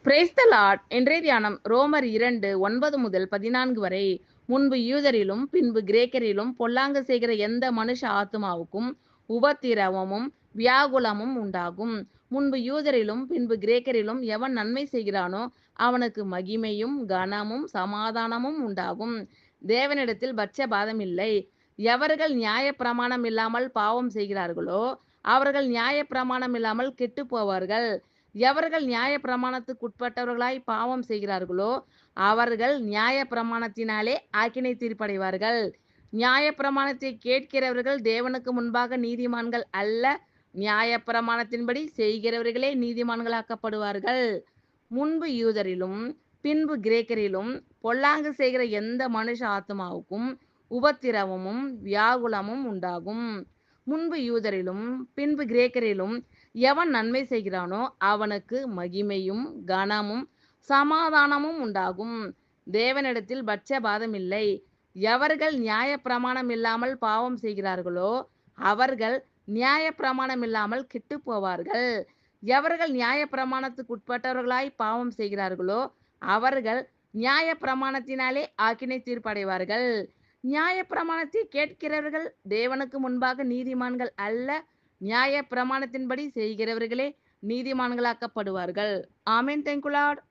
Praise the Lord. இன்றைய தியானம் ரோமர் 2:9-14 வரை. முன்பு யூதரிலும் பின்பு கிரேக்கரிலும் பொல்லாங்கு செய்கிற எந்த மனுஷ ஆத்துமாவுக்கும் உபத்திரவமும் வியாகுலமும் உண்டாகும். முன்பு யூதரிலும் பின்பு கிரேக்கரிலும் எவன் நன்மை செய்கிறானோ அவனுக்கு மகிமையும் கனமும் சமாதானமும் உண்டாகும். தேவனிடத்தில் பட்சபாதம் இல்லை. எவர்கள் நியாயப்பிரமாணம் இல்லாமல் பாவம் செய்கிறார்களோ அவர்கள் நியாயப்பிரமாணம் இல்லாமல் கெட்டு போவார்கள். எவர்கள் நியாயப்பிரமாணத்துக்கு உட்பட்டவர்களாய் பாவம் செய்கிறார்களோ அவர்கள் நியாயப்பிரமாணத்தினாலே ஆக்கினை தீர்ப்படைவார்கள். நியாயப்பிரமாணத்தை கேட்கிறவர்கள் தேவனுக்கு முன்பாக நீதிமான்கள் அல்ல, நியாயப்பிரமாணத்தின்படி செய்கிறவர்களே நீதிமான்களாக்கப்படுவார்கள். முன்பு யூதரிலும் பின்பு கிரேக்கரிலும் பொல்லாங்கு செய்கிற எந்த மனுஷ ஆத்துமாவுக்கும் உபத்திரவமும் வியாகுலமும் உண்டாகும். முன்பு யூதரிலும் பின்பு கிரேக்கரிலும் எவன் நன்மை செய்கிறானோ அவனுக்கு மகிமையும் கனமும் சமாதானமும் உண்டாகும். தேவனிடத்தில் பட்சபாதம் இல்லை. எவர்கள் நியாயப்பிரமாணம் இல்லாமல் பாவம் செய்கிறார்களோ அவர்கள் நியாயப்பிரமாணம் இல்லாமல் கெட்டு போவார்கள். எவர்கள் நியாயப்பிரமாணத்துக்கு உட்பட்டவர்களாய் பாவம் செய்கிறார்களோ அவர்கள் நியாயப்பிரமாணத்தினாலே ஆக்கினை தீர்ப்படைவார்கள். நியாயப்பிரமாணத்தை கேட்கிறவர்கள் தேவனுக்கு முன்பாக நீதிமான்கள் அல்ல, நியாயப்பிரமாணத்தின்படி செய்கிறவர்களே நீதிமான்களாக்கப்படுவார்கள். ஆமென். Thank you Lord.